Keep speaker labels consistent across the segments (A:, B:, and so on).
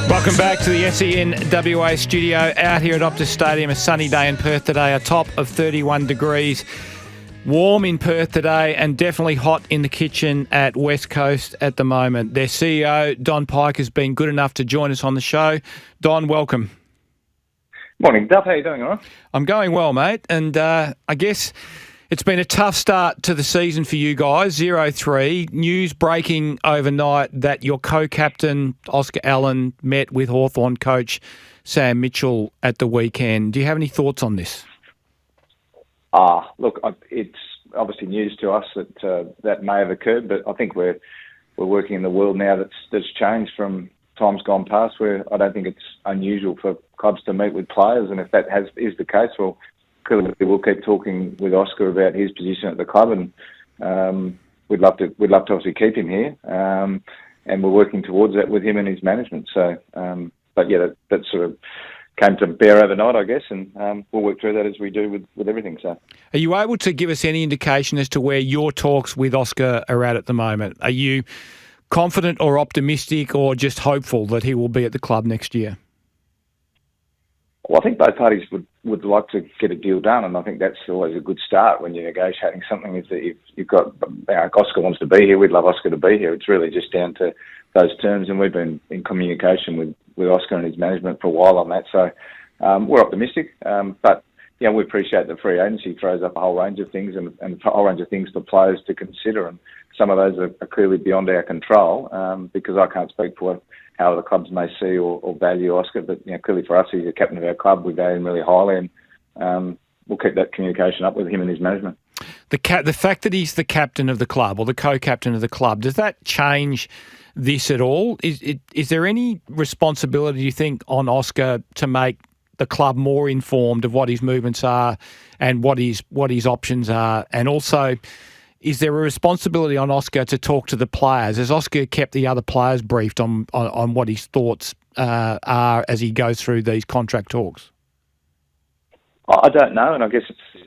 A: Welcome back to the SENWA studio out here at Optus Stadium. A sunny day in Perth today, a top of 31 degrees. Warm in Perth today and definitely hot in the kitchen at West Coast at the moment. Their CEO, Don Pyke, has been good enough to join us on the show. Don, welcome.
B: Morning, Duff. How are you doing, all right?
A: I'm going well, mate. And I guess it's been a tough start to the season for you guys, 0-3. News breaking overnight that your co-captain, Oscar Allen, met with Hawthorn coach Sam Mitchell at the weekend. Do you have any thoughts on this?
B: Look, it's obviously news to us that may have occurred, but I think we're working in the world now that's changed from times gone past, where I don't think it's unusual for clubs to meet with players, and if that is the case, well, clearly we'll keep talking with Oscar about his position at the club, and we'd love to obviously keep him here, and we're working towards that with him and his management. So, but yeah, that sort of came to bear overnight, I guess, and we'll work through that as we do with everything. So,
A: are you able to give us any indication as to where your talks with Oscar are at the moment? Are you confident or optimistic or just hopeful that he will be at the club next year?
B: Well, I think both parties would like to get a deal done, and I think that's always a good start when you're negotiating something. Is that if you've got Oscar wants to be here, we'd love Oscar to be here. It's really just down to those terms, and we've been in communication with Oscar and his management for a while on that. So we're optimistic, but yeah, we appreciate that free agency throws up a whole range of things and a whole range of things for players to consider, and some of those are clearly beyond our control because I can't speak for how the clubs may see or value Oscar, but clearly for us, he's a captain of our club. We value him really highly, and we'll keep that communication up with him and his management.
A: The fact that he's the captain of the club or the co-captain of the club, does that change this at all? Is there any responsibility, you think, on Oscar to make the club more informed of what his movements are and what his options are? And also, is there a responsibility on Oscar to talk to the players? Has Oscar kept the other players briefed on what his thoughts are as he goes through these contract talks?
B: I don't know, and I guess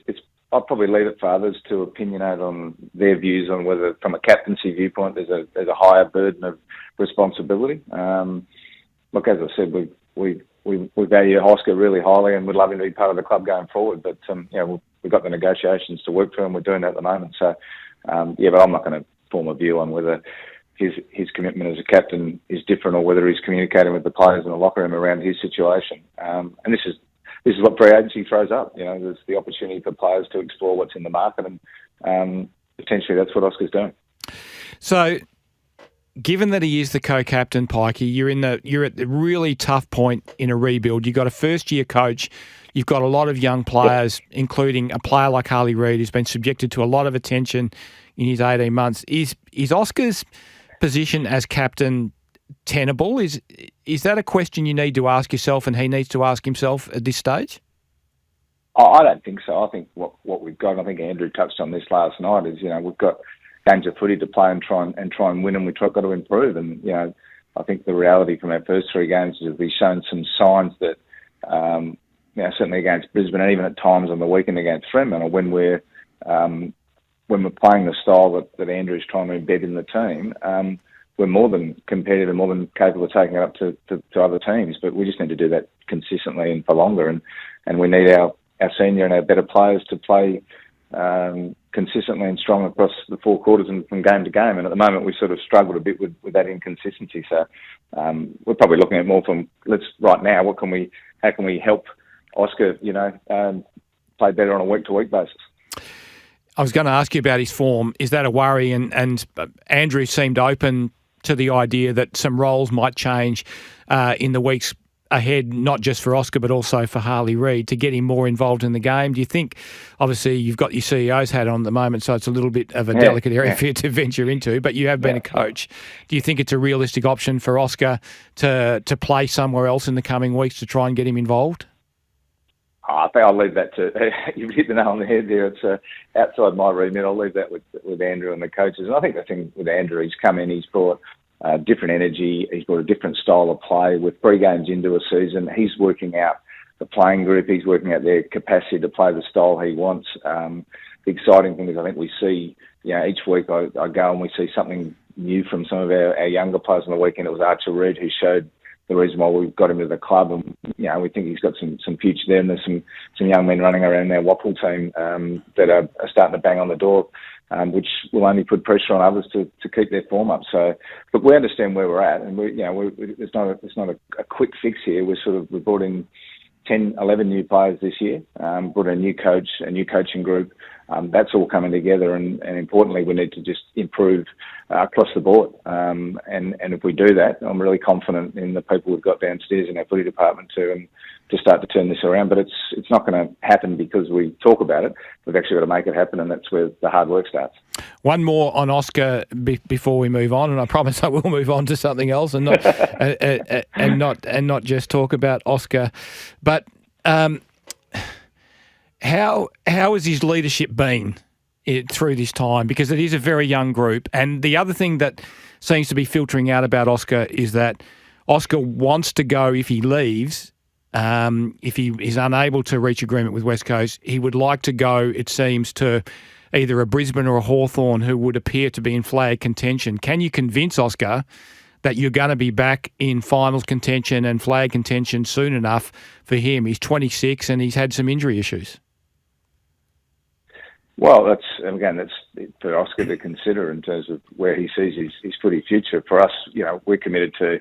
B: it's I'll probably leave it for others to opinionate on their views on whether, from a captaincy viewpoint, there's a higher burden of responsibility. Look, as I said, we value Oscar really highly, and would love him to be part of the club going forward. But we've got the negotiations to work through, and we're doing that at the moment. So but I'm not going to form a view on whether his commitment as a captain is different or whether he's communicating with the players in the locker room around his situation. And this is what free agency throws up. There's the opportunity for players to explore what's in the market, and potentially that's what Oscar's doing.
A: So, given that he is the co-captain, Pyke, you're at the really tough point in a rebuild. You've got a first-year coach. You've got a lot of young players, including a player like Harley Reid, who's been subjected to a lot of attention in his 18 months. Is Oscar's position as captain tenable? Is that a question you need to ask yourself and he needs to ask himself at this stage?
B: I don't think so. I think what we've got, and I think Andrew touched on this last night, is we've got games of footy to play and try and win, and we've got to improve. And I think the reality from our first three games is we've shown some signs that certainly against Brisbane and even at times on the weekend against Fremantle, when we're playing the style that Andrew's trying to embed in the team, we're more than competitive, more than capable of taking it up to other teams. But we just need to do that consistently and for longer. And we need our senior and our better players to play consistently and strong across the four quarters and from game to game. And at the moment, we sort of struggled a bit with that inconsistency. So we're probably looking at more from right now. How can we help Oscar, play better on a week-to-week basis?
A: I was going to ask you about his form. Is that a worry? And Andrew seemed open to the idea that some roles might change in the weeks ahead, not just for Oscar, but also for Harley Reid, to get him more involved in the game. Do you think, obviously, you've got your CEO's hat on at the moment, so it's a little bit of a delicate area for you to venture into, but you have been a coach. Do you think it's a realistic option for Oscar to play somewhere else in the coming weeks to try and get him involved?
B: I think I'll leave that to, you've hit the nail on the head there. It's outside my remit. I'll leave that with Andrew and the coaches. And I think the thing with Andrew, he's come in, he's brought different energy, he's brought a different style of play. With 3 games into a season, he's working out the playing group, he's working out their capacity to play the style he wants. The exciting thing is I think we see, each week I go and we see something knew from some of our younger players on the weekend. It was Archer Reid who showed the reason why we've got him to the club, and we think he's got some future there. And there's some young men running around our Wattle team that are starting to bang on the door, which will only put pressure on others to keep their form up. So, look, we understand where we're at, and it's not a quick fix here. We brought in 10, 11 new players this year, brought in a new coach, a new coaching group. That's all coming together, and importantly, we need to just improve across the board. And if we do that, I'm really confident in the people we've got downstairs in our footy department to start to turn this around. But it's not going to happen because we talk about it. We've actually got to make it happen, and that's where the hard work starts. One
A: more on Oscar before we move on, and I promise I will move on to something else and not and not just talk about Oscar. But how has his leadership been through this time? Because it is a very young group, and the other thing that seems to be filtering out about Oscar is that Oscar wants to go if he leaves. If he is unable to reach agreement with West Coast, he would like to go, it seems, to either a Brisbane or a Hawthorn who would appear to be in flag contention. Can you convince Oscar that you're going to be back in finals contention and flag contention soon enough for him? He's 26 and he's had some injury issues.
B: Well, that's for Oscar to consider in terms of where he sees his footy future. For us, we're committed to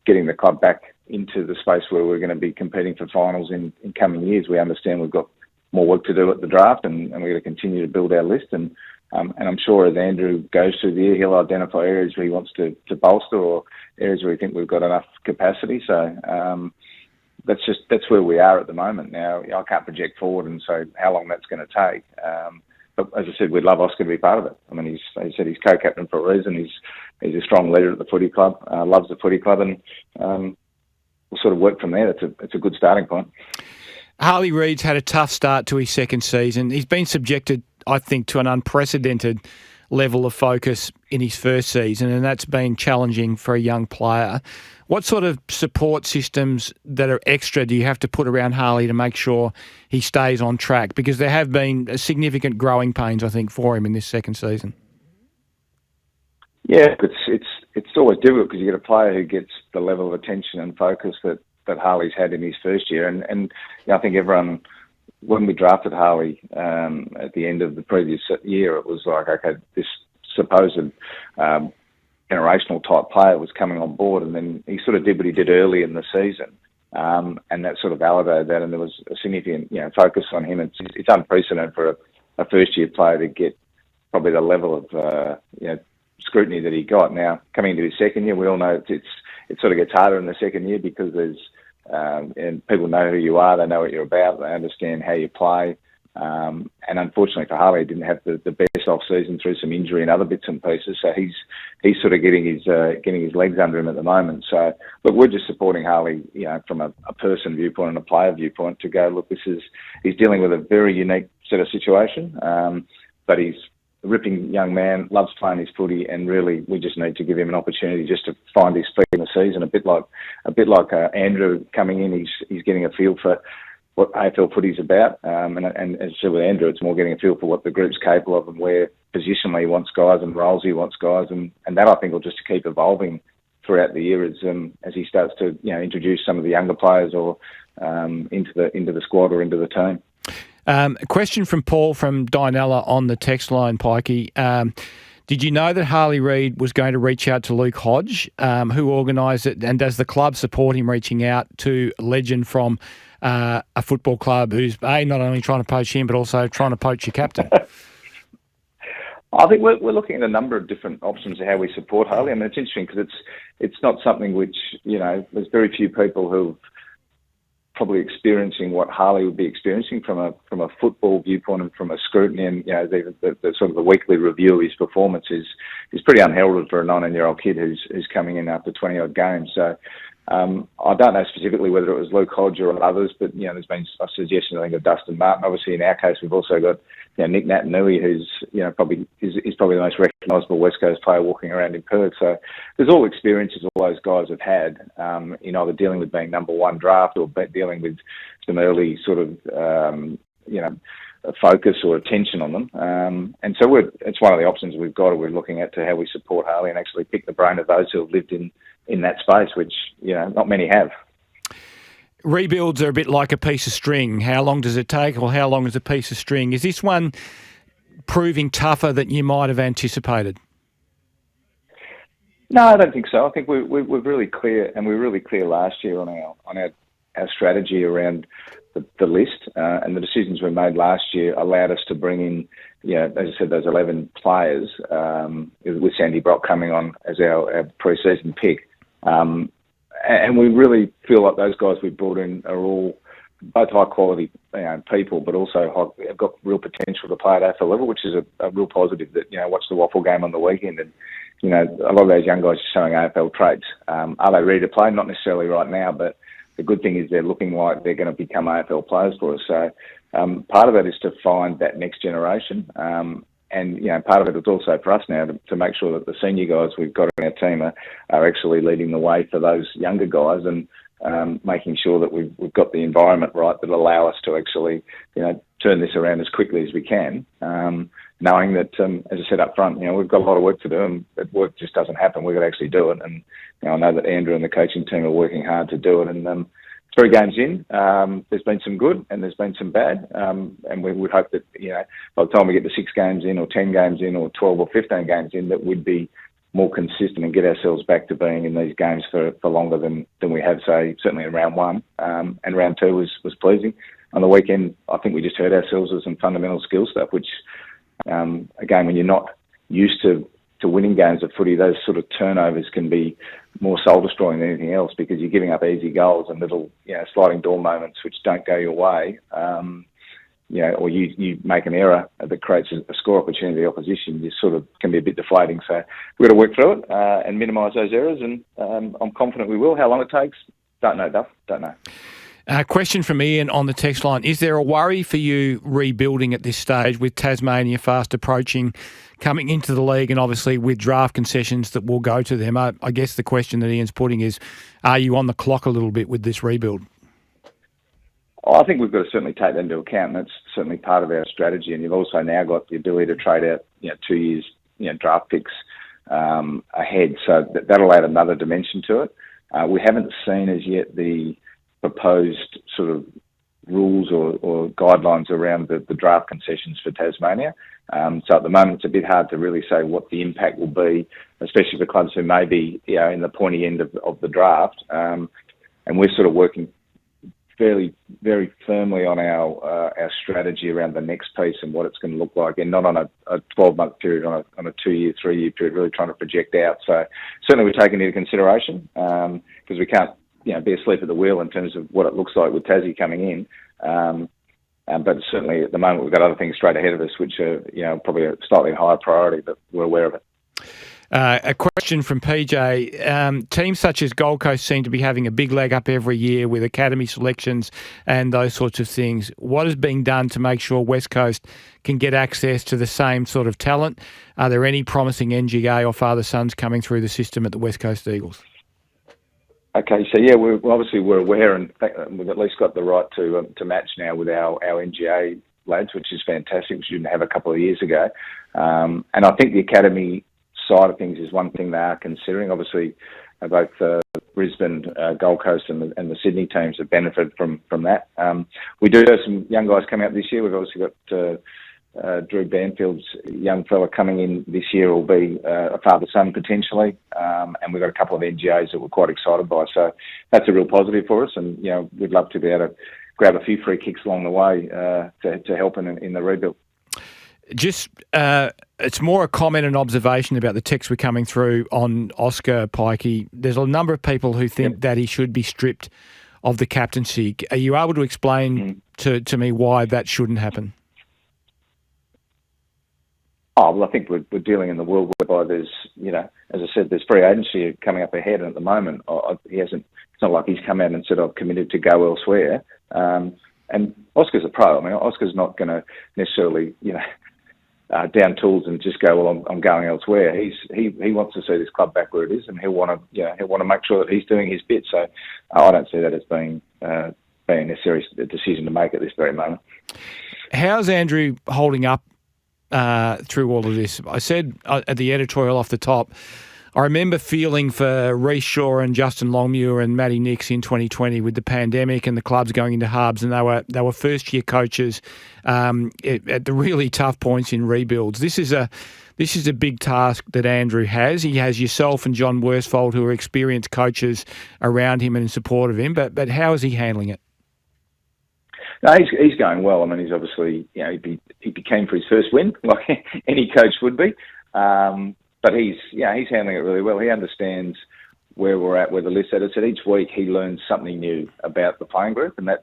B: getting the club back into the space where we're going to be competing for finals in coming years. We understand we've got more work to do at the draft, and we're going to continue to build our list. And I'm sure as Andrew goes through the year, he'll identify areas where he wants to bolster or areas where we think we've got enough capacity. So that's where we are at the moment. Now, I can't project forward and say how long that's going to take. But as I said, we'd love Oscar to be part of it. I mean, he's co-captain for a reason. He's a strong leader at the footy club, loves the footy club, and we'll sort of work from there. It's a good starting point.
A: Harley Reid's had a tough start to his second season. He's been subjected, I think, to an unprecedented level of focus in his first season, and that's been challenging for a young player. What sort of support systems that are extra do you have to put around Harley to make sure he stays on track? Because there have been significant growing pains, I think, for him in this second season.
B: Yeah, it's always difficult because you get a player who gets the level of attention and focus that Harley's had in his first year. And I think everyone, when we drafted Harley at the end of the previous year, it was like, okay, this supposed generational type player was coming on board, and then he sort of did what he did early in the season, and that sort of validated that, and there was a significant focus on him. It's unprecedented for a first year player to get probably the level of scrutiny that he got. Now, coming into his second year, we all know it sort of gets harder in the second year because there's and people know who you are, they know what you're about, they understand how you play. And unfortunately for Harley, he didn't have the best off season through some injury and other bits and pieces. So he's sort of getting his legs under him at the moment. So look, we're just supporting Harley, from a person viewpoint and a player viewpoint to go, look, he's dealing with a very unique set of situation, but he's a ripping young man, loves playing his footy, and really we just need to give him an opportunity just to find his feet in the season. A bit like Andrew coming in, he's getting a feel for what AFL footy's about, and as I said with Andrew, it's more getting a feel for what the group's capable of and where positionally he wants guys and roles he wants guys, and that I think will just keep evolving throughout the year as he starts to introduce some of the younger players or into the squad or into the team.
A: A question from Paul from Dinella on the text line, Pyke. Did you know that Harley Reid was going to reach out to Luke Hodge, who organised it, and does the club support him reaching out to a legend from a football club who's not only trying to poach him but also trying to poach your captain?
B: I think we're looking at a number of different options of how we support Harley. I mean, it's interesting because it's not something which there's very few people who've probably experiencing what Harley would be experiencing from a football viewpoint and from a scrutiny, and the sort of the weekly review of his performance is pretty unheralded for a 19-year-old kid who's coming in after 20 odd games. So I don't know specifically whether it was Luke Hodge or others, but there's been a suggestion, I think, of Dustin Martin. Obviously, in our case, we've also got Nick Natanui, who's probably the most recognisable West Coast player walking around in Perth. So there's all experiences all those guys have had in either dealing with being number one draft or dealing with some early sort of focus or attention on them. And so it's one of the options we've got. We're looking at to how we support Harley and actually pick the brain of those who have lived in that space, which not many have.
A: Rebuilds are a bit like a piece of string. How long does it take, or how long is a piece of string? Is this one proving tougher than you might have anticipated?
B: No, I don't think so. I think we're really clear, and we were really clear last year on our strategy around the list, and the decisions we made last year allowed us to bring in, as I said, those 11 players, with Sandy Brock coming on as our pre-season pick. And we really feel like those guys we brought in are all both high quality people, but also have got real potential to play at AFL level, which is a real positive. That watch the Waffle game on the weekend, and a lot of those young guys are showing AFL traits. Are they ready to play? Not necessarily right now, but the good thing is they're looking like they're going to become AFL players for us. So part of it is to find that next generation. And part of it is also for us now to make sure that the senior guys we've got on our team are actually leading the way for those younger guys, and making sure that we've got the environment right that allow us to actually turn this around as quickly as we can. Knowing that, as I said up front, we've got a lot of work to do, and that work just doesn't happen. We've got to actually do it, and I know that Andrew and the coaching team are working hard to do it. And 3 games in, there's been some good and there's been some bad, and we would hope that by the time we get to 6 games in, or 10 games in, or 12 or 15 games in, that we'd be more consistent and get ourselves back to being in these games for longer than we have, say, certainly in round 1. And round 2 was pleasing. On the weekend, I think we just hurt ourselves with some fundamental skill stuff, which, again, when you're not used to winning games of footy, those sort of turnovers can be more soul-destroying than anything else, because you're giving up easy goals and little sliding door moments which don't go your way, or you make an error that creates a score opportunity to the opposition. You sort of can be a bit deflating. So we've got to work through it and minimise those errors, and I'm confident we will. How long it takes, don't know, Duff, don't know.
A: Question from Ian on the text line. Is there a worry for you rebuilding at this stage, with Tasmania fast approaching, coming into the league, and obviously with draft concessions that will go to them? I guess the question that Ian's putting is, are you on the clock a little bit with this rebuild?
B: I think we've got to certainly take that into account, and that's certainly part of our strategy. And you've also now got the ability to trade out 2 years draft picks ahead, so that'll add another dimension to it. We haven't seen as yet the proposed sort of rules or guidelines around the draft concessions for Tasmania. So at the moment, it's a bit hard to really say what the impact will be, especially for clubs who may be in the pointy end of the draft. And we're sort of working very firmly on our strategy around the next piece and what it's going to look like, and not on a 12-month period, on a 2-year, 3-year period, really trying to project out. So certainly we're taking into consideration, because we can't be asleep at the wheel in terms of what it looks like with Tassie coming in. But certainly at the moment we've got other things straight ahead of us, which are probably a slightly higher priority, but we're aware of it.
A: A question from PJ. Teams such as Gold Coast seem to be having a big leg up every year with academy selections and those sorts of things. What is being done to make sure West Coast can get access to the same sort of talent? Are there any promising NGA or father sons coming through the system at the West Coast Eagles?
B: Okay, so we're aware, and in fact, we've at least got the right to match now with our NGA lads, which is fantastic, which we didn't have a couple of years ago. And I think the academy side of things is one thing they are considering. Obviously, both Brisbane, Gold Coast, and the Sydney teams have benefited from that. We do have some young guys coming up this year. We've obviously got Drew Banfield's young fella coming in this year, will be a father-son potentially, and we've got a couple of NGAs that we're quite excited by. So that's a real positive for us, and we'd love to be able to grab a few free kicks along the way to help in the rebuild.
A: Just, it's more a comment and observation about the text we're coming through on Oscar Pyke. There's a number of people who think that he should be stripped of the captaincy. Are you able to explain to me why that shouldn't happen?
B: Oh, well, I think we're dealing in the world whereby there's, as I said, there's free agency coming up ahead, and at the moment, it's not like he's come out and said, I've committed to go elsewhere. And Oscar's a pro. I mean, Oscar's not going to necessarily, down tools and just go, well, I'm going elsewhere. He wants to see this club back where it is, and he'll want to make sure that he's doing his bit. So I don't see that as being be a necessary decision to make at this very moment.
A: How's Andrew holding up through all of this? I said at the editorial off the top, I remember feeling for Reece Shaw and Justin Longmuir and Matty Nix in 2020 with the pandemic and the clubs going into hubs, and they were first year coaches at the really tough points in rebuilds. This is a big task that Andrew has. He has yourself and John Worsfold, who are experienced coaches around him and in support of him. But how is he handling it?
B: No, he's going well. I mean, he's obviously, he'd be keen for his first win, like any coach would be. But he's handling it really well. He understands where we're at, where the list's at. It's at each week he learns something new about the playing group, and that's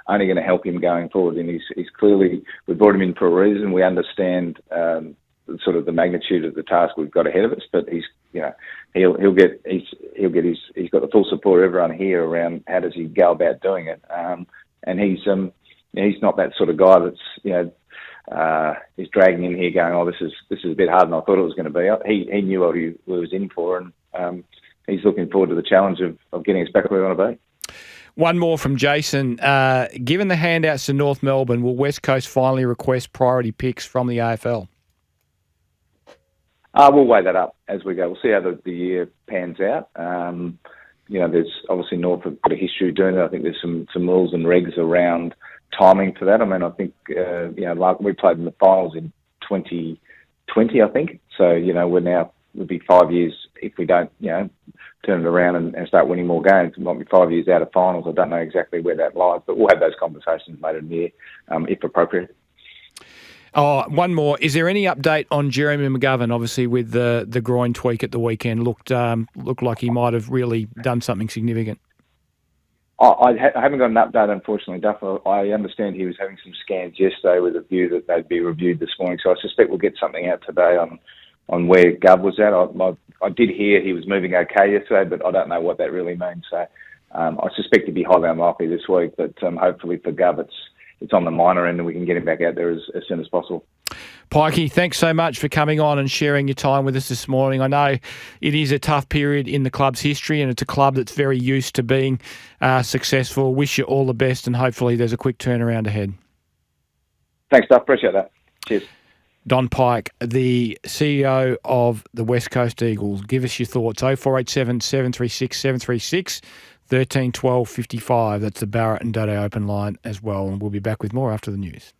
B: only going to help him going forward. And he's clearly, we brought him in for a reason. We understand sort of the magnitude of the task we've got ahead of us. But he's got the full support of everyone here around how does he go about doing it. And he's not that sort of guy that's he's dragging in here going, oh, this is a bit harder than I thought it was going to be. He knew what he was in for, and he's looking forward to the challenge of getting us back where we want to be.
A: One more from Jason. Given the handouts to North Melbourne, will West Coast finally request priority picks from the AFL?
B: We'll weigh that up as we go. We'll see how the year pans out. There's obviously North have got a history of doing it. I think there's some rules and regs around timing for that. I mean, I think, like we played in the finals in 2020, I think. So, we'll be 5 years if we don't, turn it around and start winning more games. It might be 5 years out of finals. I don't know exactly where that lies, but we'll have those conversations later in the year, if appropriate.
A: Oh, one more. Is there any update on Jeremy McGovern? Obviously, with the groin tweak at the weekend, looked like he might have really done something significant.
B: I haven't got an update, unfortunately, Duff. I understand he was having some scans yesterday with a view that they'd be reviewed this morning, so I suspect we'll get something out today on where Gov was at. I did hear he was moving okay yesterday, but I don't know what that really means. So I suspect it'd be highly unlikely this week, but hopefully for Gov it's on the minor end and we can get him back out there as soon as possible.
A: Pyke, thanks so much for coming on and sharing your time with us this morning. I know it is a tough period in the club's history and it's a club that's very used to being successful. Wish you all the best and hopefully there's a quick turnaround ahead.
B: Thanks, Duff. Appreciate that. Cheers.
A: Don Pyke, the CEO of the West Coast Eagles. Give us your thoughts. 0487 736 736 13 12 55. That's the Barrett and Dodo open line as well. And we'll be back with more after the news.